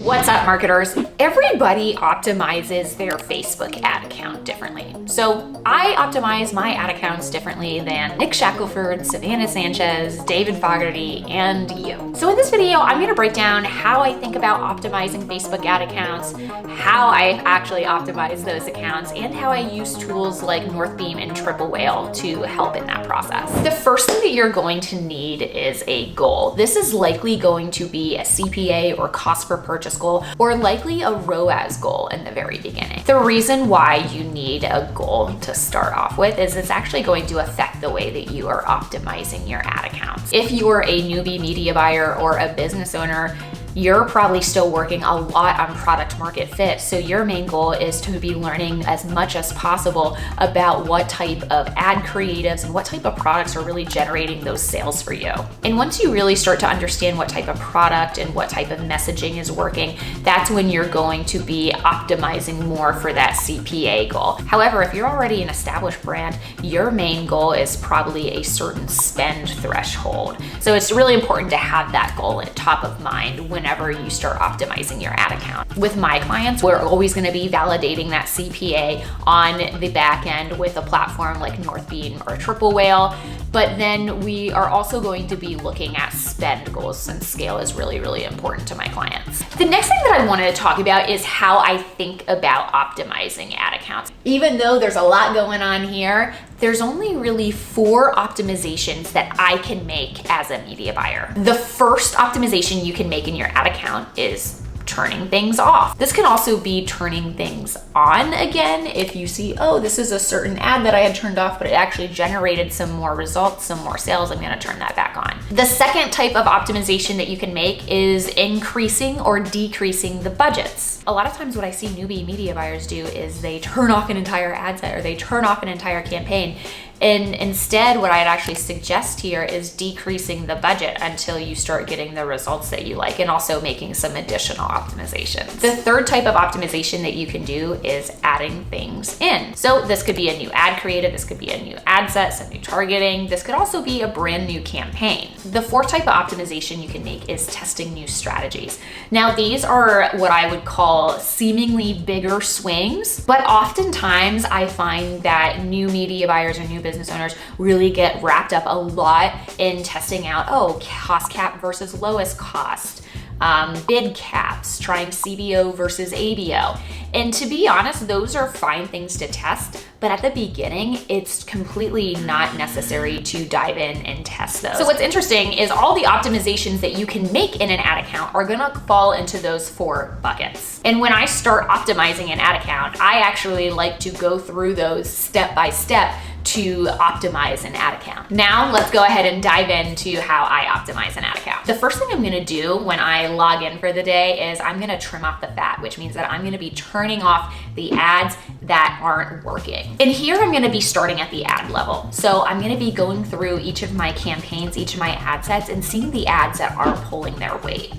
What's up, marketers? Everybody optimizes their Facebook ad account differently. So I optimize my ad accounts differently than Nick Shackelford, Savannah Sanchez, David Fogarty, and you. So in this video, I'm gonna break down how I think about optimizing Facebook ad accounts, how I actually optimize those accounts, and how I use tools like Northbeam and Triple Whale to help in that process. The first thing that you're going to need is a goal. This is likely going to be a CPA or cost per purchase goal, or likely a ROAS goal in the very beginning. The reason why you need a goal to start off with is it's actually going to affect the way that you are optimizing your ad accounts. If you're a newbie media buyer or a business owner, you're probably still working a lot on product market fit. So your main goal is to be learning as much as possible about what type of ad creatives and what type of products are really generating those sales for you. And once you really start to understand what type of product and what type of messaging is working, that's when you're going to be optimizing more for that CPA goal. However, if you're already an established brand, your main goal is probably a certain spend threshold. So it's really important to have that goal at top of mind whenever you start optimizing your ad account. With my clients, we're always going to be validating that CPA on the back end with a platform like Northbeam or Triple Whale, but then we are also going to be looking at spend goals, since scale is really, really important to my clients. The next thing that I wanted to talk about is how I think about optimizing ad accounts. Even though there's a lot going on here, there's only really 4 optimizations that I can make as a media buyer. The first optimization you can make in your ad account is turning things off. This can also be turning things on again. If you see, oh, this is a certain ad that I had turned off, but it actually generated some more results, some more sales, I'm gonna turn that back on. The second type of optimization that you can make is increasing or decreasing the budgets. A lot of times what I see newbie media buyers do is they turn off an entire ad set or they turn off an entire campaign. And instead, what I'd actually suggest here is decreasing the budget until you start getting the results that you like, and also making some additional optimizations. The third type of optimization that you can do is adding things in. So this could be a new ad creative, this could be a new ad set, some new targeting, this could also be a brand new campaign. The fourth type of optimization you can make is testing new strategies. Now, these are what I would call seemingly bigger swings, but oftentimes I find that new media buyers or new business owners really get wrapped up a lot in testing out, cost cap versus lowest cost, bid caps, trying CBO versus ABO. And to be honest, those are fine things to test, but at the beginning, it's completely not necessary to dive in and test those. So what's interesting is all the optimizations that you can make in an ad account are gonna fall into those 4 buckets. And when I start optimizing an ad account, I actually like to go through those step by step to optimize an ad account. Now let's go ahead and dive into how I optimize an ad account. The first thing I'm gonna do when I log in for the day is I'm gonna trim off the fat, which means that I'm gonna be turning off the ads that aren't working. And here I'm gonna be starting at the ad level. So I'm gonna be going through each of my campaigns, each of my ad sets, and seeing the ads that aren't pulling their weight.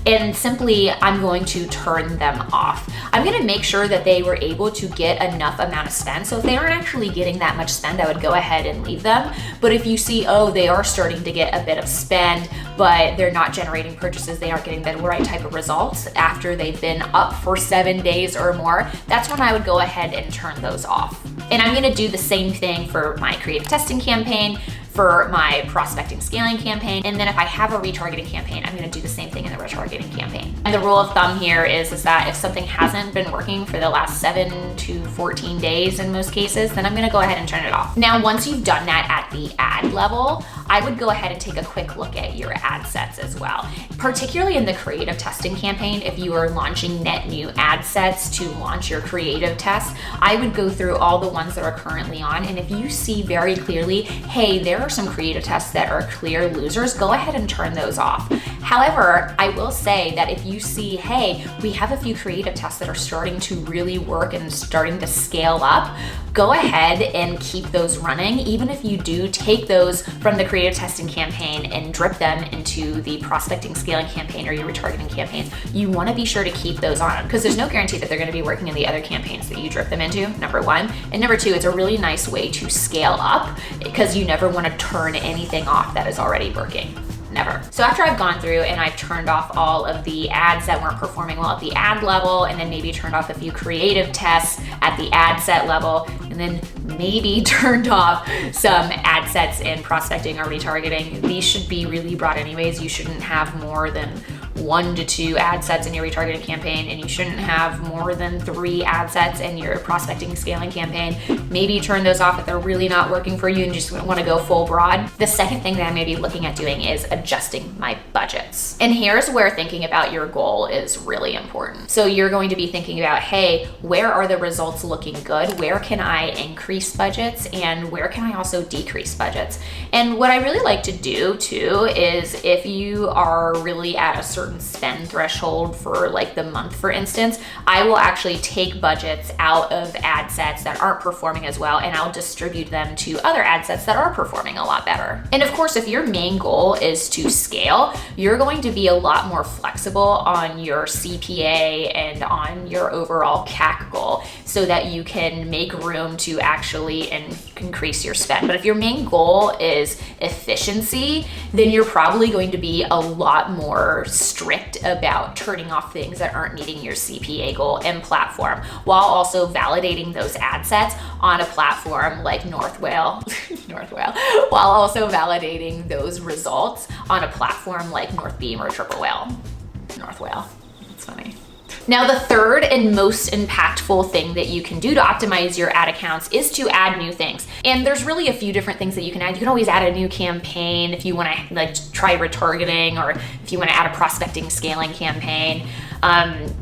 And simply, I'm going to turn them off. I'm gonna make sure that they were able to get enough amount of spend. So if they aren't actually getting that much spend, I would go ahead and leave them. But if you see, they are starting to get a bit of spend, but they're not generating purchases, they aren't getting the right type of results after they've been up for 7 days or more, that's when I would go ahead and turn those off. And I'm gonna do the same thing for my creative testing campaign, for my prospecting scaling campaign, and then if I have a retargeting campaign, I'm gonna do the same thing in the retargeting campaign. And the rule of thumb here is that if something hasn't been working for the last 7 to 14 days in most cases, then I'm gonna go ahead and turn it off. Now, once you've done that at the ad level, I would go ahead and take a quick look at your ad sets as well. Particularly in the creative testing campaign, if you are launching net new ad sets to launch your creative test, I would go through all the ones that are currently on, and if you see very clearly, hey, there are some creative tests that are clear losers, go ahead and turn those off. However, I will say that if you see, hey, we have a few creative tests that are starting to really work and starting to scale up, go ahead and keep those running. Even if you do take those from the creative testing campaign and drip them into the prospecting scaling campaign or your retargeting campaigns, you wanna be sure to keep those on, because there's no guarantee that they're gonna be working in the other campaigns that you drip them into, number one. And number two, it's a really nice way to scale up, because you never wanna turn anything off that is already working. never. So after I've gone through and I've turned off all of the ads that weren't performing well at the ad level, and then maybe turned off a few creative tests at the ad set level, and then maybe turned off some ad sets in prospecting or retargeting, these should be really broad anyways. You shouldn't have more than 1 to 2 ad sets in your retargeting campaign, and you shouldn't have more than 3 ad sets in your prospecting scaling campaign. Maybe turn those off if they're really not working for you and just want to go full broad. The second thing that I may be looking at doing is adjusting my budgets. And here's where thinking about your goal is really important. So you're going to be thinking about, hey, where are the results looking good? Where can I increase budgets, and where can I also decrease budgets? And what I really like to do too is, if you are really at a certain spend threshold for like the month, for instance, I will actually take budgets out of ad sets that aren't performing as well, and I'll distribute them to other ad sets that are performing a lot better. And of course, if your main goal is to scale, you're going to be a lot more flexible on your CPA and on your overall CAC goal, so that you can make room to actually increase your spend. But if your main goal is efficiency, then you're probably going to be a lot more strict about turning off things that aren't meeting your CPA goal and platform, while also validating those ad sets on a platform like Northwhale, while also validating those results on a platform like Northbeam or Triple Whale. Northwhale, it's funny. Now, the third and most impactful thing that you can do to optimize your ad accounts is to add new things. And there's really a few different things that you can add. You can always add a new campaign if you want to like try retargeting, or if you want to add a prospecting scaling campaign.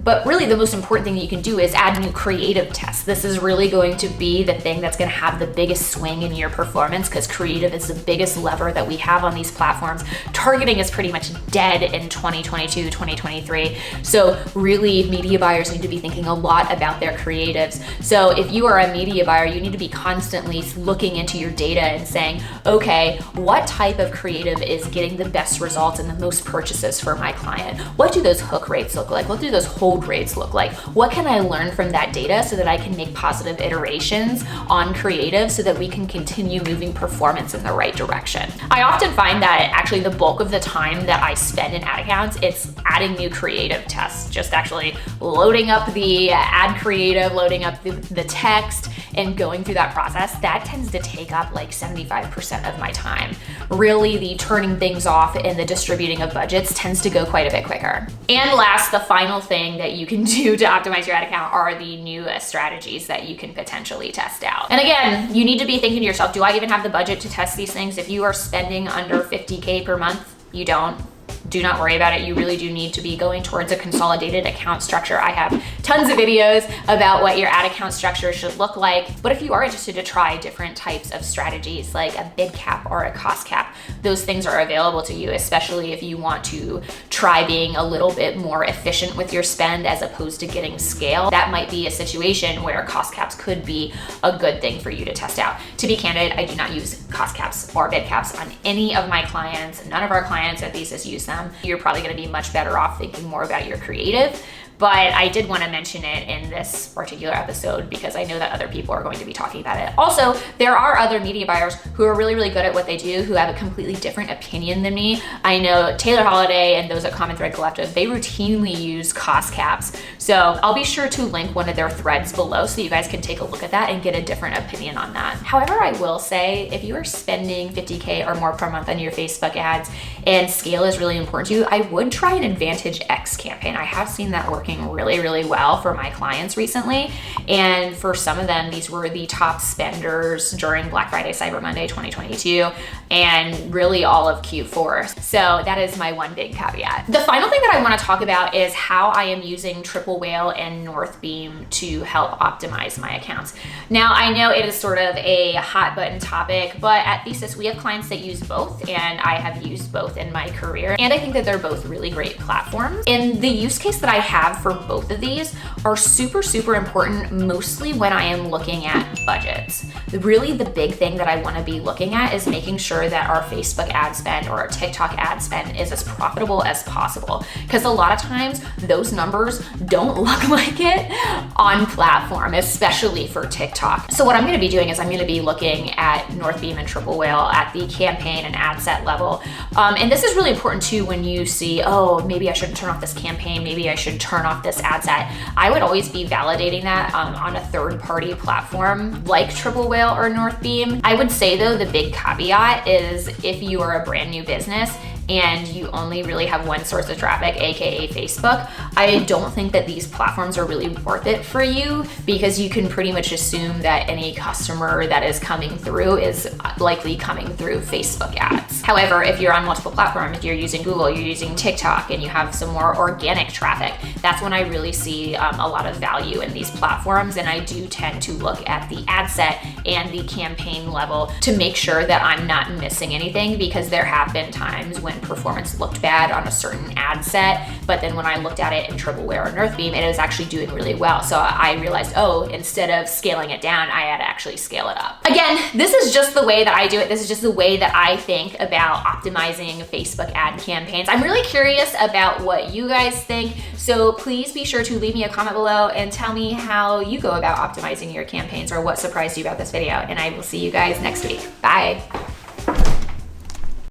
But really the most important thing that you can do is add new creative tests. This is really going to be the thing that's going to have the biggest swing in your performance, because creative is the biggest lever that we have on these platforms. Targeting is pretty much dead in 2022, 2023. So really, media buyers need to be thinking a lot about their creatives. So if you are a media buyer, you need to be constantly looking into your data and saying, okay, what type of creative is getting the best results and the most purchases for my client? What do those hook rates look like? What do those hold rates look like? What can I learn from that data so that I can make positive iterations on creative, so that we can continue moving performance in the right direction? I often find that actually the bulk of the time that I spend in ad accounts, it's adding new creative tests, just actually loading up the ad creative, loading up the text, and going through that process. That tends to take up like 75% of my time. Really, the turning things off and the distributing of budgets tends to go quite a bit quicker. And last, the final thing that you can do to optimize your ad account are the new strategies that you can potentially test out. And again, you need to be thinking to yourself, do I even have the budget to test these things? If you are spending under 50K per month, you don't. Do not worry about it. You really do need to be going towards a consolidated account structure. I have tons of videos about what your ad account structure should look like. But if you are interested to try different types of strategies, like a bid cap or a cost cap, those things are available to you, especially if you want to try being a little bit more efficient with your spend as opposed to getting scale. That might be a situation where cost caps could be a good thing for you to test out. To be candid, I do not use cost caps or bid caps on any of my clients. None of our clients at Thesis use them. You're probably going to be much better off thinking more about your creative. But I did want to mention it in this particular episode because I know that other people are going to be talking about it. Also, there are other media buyers who are really, really good at what they do, who have a completely different opinion than me. I know Taylor Holiday and those at Common Thread Collective, they routinely use cost caps. So I'll be sure to link one of their threads below so you guys can take a look at that and get a different opinion on that. However, I will say, if you are spending 50K or more per month on your Facebook ads and scale is really important to you, I would try an Advantage X campaign. I have seen that working really, really well for my clients recently. And for some of them, these were the top spenders during Black Friday, Cyber Monday 2022, and really all of Q4. So that is my one big caveat. The final thing that I want to talk about is how I am using Triple Whale and Northbeam to help optimize my accounts. Now, I know it is sort of a hot button topic, but at Thesis, we have clients that use both, and I have used both in my career. And I think that they're both really great platforms. And the use case that I have have for both of these are super, super important, mostly when I am looking at budgets. Really, the big thing that I want to be looking at is making sure that our Facebook ad spend or our TikTok ad spend is as profitable as possible. Because a lot of times those numbers don't look like it on platform, especially for TikTok. So what I'm going to be doing is I'm going to be looking at North Beam and Triple Whale at the campaign and ad set level. And this is really important too when you see, oh, maybe I should turn off this campaign, maybe I should turn off this ad set. I would always be validating that on a third-party platform like Triple Whale or North Beam. I would say though, the big caveat is if you are a brand new business and you only really have one source of traffic, aka Facebook, I don't think that these platforms are really worth it for you, because you can pretty much assume that any customer that is coming through is likely coming through Facebook ads. However, if you're on multiple platforms, if you're using Google, you're using TikTok, and you have some more organic traffic, that's when I really see a lot of value in these platforms. And I do tend to look at the ad set and the campaign level to make sure that I'm not missing anything, because there have been times when performance looked bad on a certain ad set, but then when I looked at it in Triple Whale or North Beam, it was actually doing really well. So I realized, oh, instead of scaling it down, I had to actually scale it up. Again, this is just the way that I do it. This is just the way that I think about optimizing Facebook ad campaigns. I'm really curious about what you guys think. So please be sure to leave me a comment below and tell me how you go about optimizing your campaigns or what surprised you about this video. And I will see you guys next week. Bye.